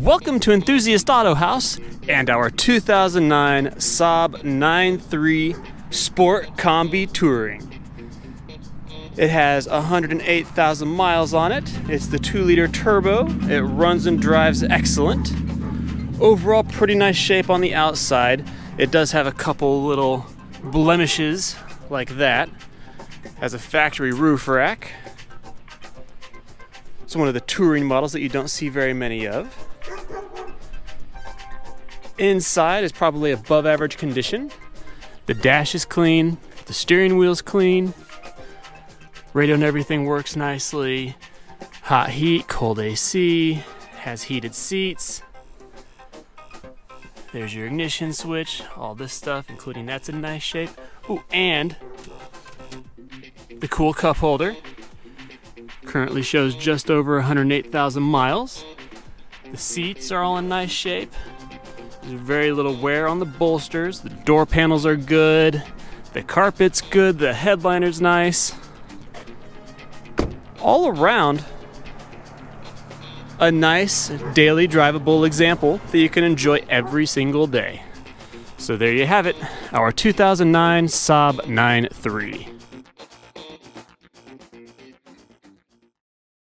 Welcome to Enthusiast Autohaus and our 2009 Saab 9.3 SportCombi Touring. It has 108,000 miles on it. It's the 2-liter turbo. It runs and drives excellent. Overall, pretty nice shape on the outside. It does have a couple little blemishes like that. Has a factory roof rack. It's one of the touring models that you don't see very many of. Inside is probably above average condition. The dash is clean, the steering wheel's clean, radio and everything works nicely. Hot heat, cold AC, has heated seats. There's your ignition switch, all this stuff, including that's in nice shape. Ooh, and the cool cup holder. Currently shows just over 108,000 miles. The seats are all in nice shape. There's very little wear on the bolsters. The door panels are good. The carpet's good. The headliner's nice. All around, a nice daily drivable example that you can enjoy every single day. So there you have it, our 2009 Saab 9.3.